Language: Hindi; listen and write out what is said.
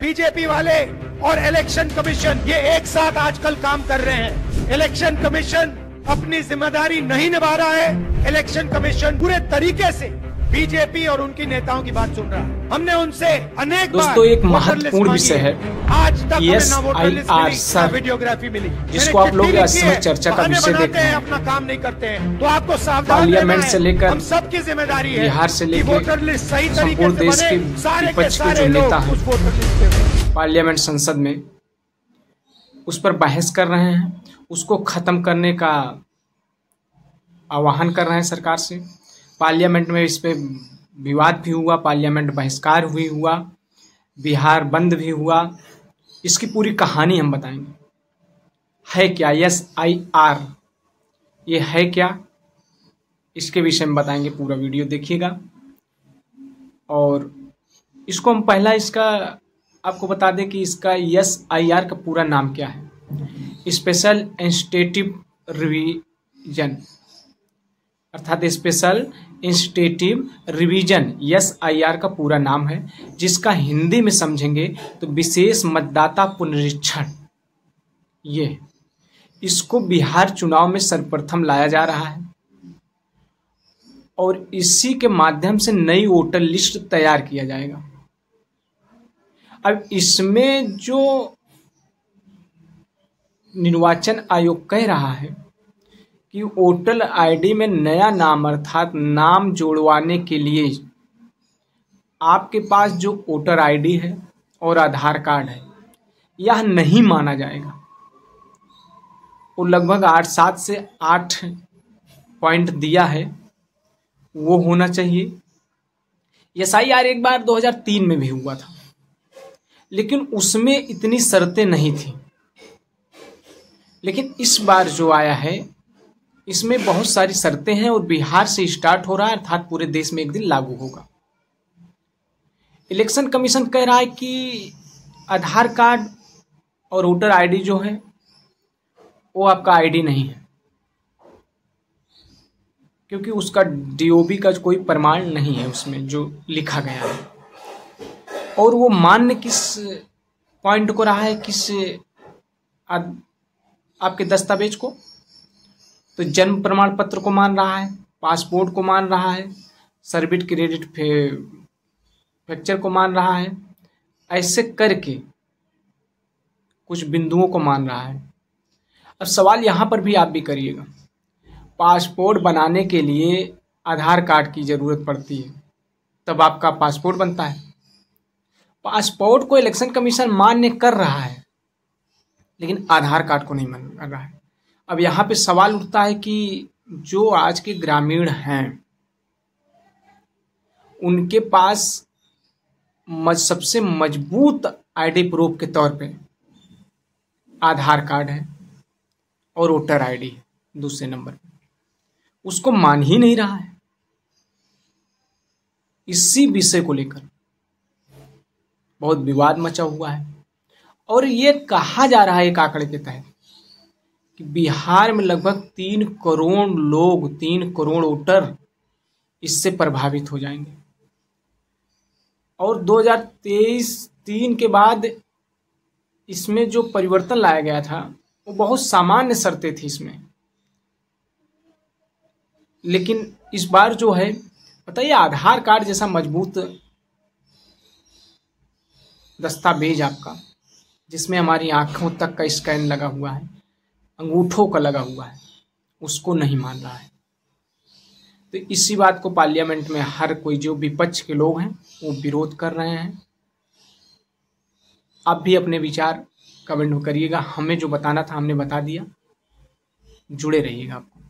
बीजेपी वाले और इलेक्शन कमीशन ये एक साथ आजकल काम कर रहे हैं। इलेक्शन कमीशन अपनी जिम्मेदारी नहीं निभा रहा है। इलेक्शन कमीशन पूरे तरीके से बीजेपी और उनकी नेताओं की बात सुन रहा है। हमने उनसे अनेक दोस्तों एक महत्वपूर्ण विषय है, आज तक SIR सर वीडियोग्राफी मिली, जिसको आप लोग इस समय चर्चा का विषय देख रहे हैं। अपना काम नहीं करते हैं तो आपको सावधान पार्लियामेंट से लेकर हम सबकी जिम्मेदारी है, बिहार से लेकर वोटर लिस्ट सही तरीके से देश के बने, सारे विपक्ष के जो सारे नेता लोग उस वोटर लिस्ट पे पार्लियामेंट संसद में उस पर बहस कर रहे हैं, उसको खत्म करने का आह्वान कर रहे हैं सरकार से। पार्लियामेंट में इस पे विवाद भी हुआ, पार्लियामेंट बहिष्कार भी हुआ, बिहार बंद भी हुआ। इसकी पूरी कहानी हम बताएंगे। है क्या SIR, ये है क्या, इसके विषय में बताएंगे। पूरा वीडियो देखिएगा। और इसको हम पहला इसका आपको बता दें कि इसका SIR का पूरा नाम क्या है। स्पेशल इंस्टीट्यूटिव रिवीजन, अर्थात स्पेशल इंस्टीट्यूटिव रिवीजन SIR का पूरा नाम है, जिसका हिंदी में समझेंगे तो विशेष मतदाता पुनरीक्षण। ये इसको बिहार चुनाव में सर्वप्रथम लाया जा रहा है और इसी के माध्यम से नई वोटर लिस्ट तैयार किया जाएगा। अब इसमें जो निर्वाचन आयोग कह रहा है कि वोटर ID में नया नाम अर्थात नाम जोड़वाने के लिए आपके पास जो वोटर ID है और आधार कार्ड है, यह नहीं माना जाएगा। वो लगभग 7 से 8 पॉइंट दिया है, वो होना चाहिए। SIR एक बार 2003 में भी हुआ था, लेकिन उसमें इतनी शर्तें नहीं थी। लेकिन इस बार जो आया है इसमें बहुत सारी शर्तें हैं और बिहार से स्टार्ट हो रहा है, अर्थात पूरे देश में एक दिन लागू होगा। इलेक्शन कमीशन कह रहा है कि आधार कार्ड और वोटर ID जो है वो आपका ID नहीं है, क्योंकि उसका DOB का कोई प्रमाण नहीं है उसमें जो लिखा गया है। और वो मान्य किस पॉइंट को रहा है, किस आपके दस्तावेज को, तो जन्म प्रमाण पत्र को मान रहा है, पासपोर्ट को मान रहा है, सर्विस क्रेडिट फ्रैक्चर को मान रहा है। ऐसे करके कुछ बिंदुओं को मान रहा है। अब सवाल यहाँ पर भी आप भी करिएगा, पासपोर्ट बनाने के लिए आधार कार्ड की ज़रूरत पड़ती है, तब आपका पासपोर्ट बनता है। पासपोर्ट को इलेक्शन कमीशन मान्य कर रहा है, लेकिन आधार कार्ड को नहीं मान रहा है। अब यहाँ पे सवाल उठता है कि जो आज के ग्रामीण हैं उनके पास सबसे मजबूत ID प्रूफ के तौर पे आधार कार्ड है और वोटर ID है दूसरे नंबर पे, उसको मान ही नहीं रहा है। इसी विषय को लेकर बहुत विवाद मचा हुआ है और ये कहा जा रहा है एक आंकड़े के तहत कि बिहार में लगभग 3 करोड़ लोग, 3 करोड़ वोटर इससे प्रभावित हो जाएंगे। और 2023-3 के बाद इसमें जो परिवर्तन लाया गया था वो बहुत सामान्य शर्तें थी इसमें, लेकिन इस बार जो है बताइए, आधार कार्ड जैसा मजबूत दस्तावेज आपका, जिसमें हमारी आंखों तक का स्कैन लगा हुआ है, अंगूठों का लगा हुआ है, उसको नहीं मान रहा है। तो इसी बात को पार्लियामेंट में हर कोई, जो विपक्ष के लोग हैं वो विरोध कर रहे हैं। आप भी अपने विचार कमेंट में करिएगा। हमें जो बताना था हमने बता दिया। जुड़े रहिएगा आपको।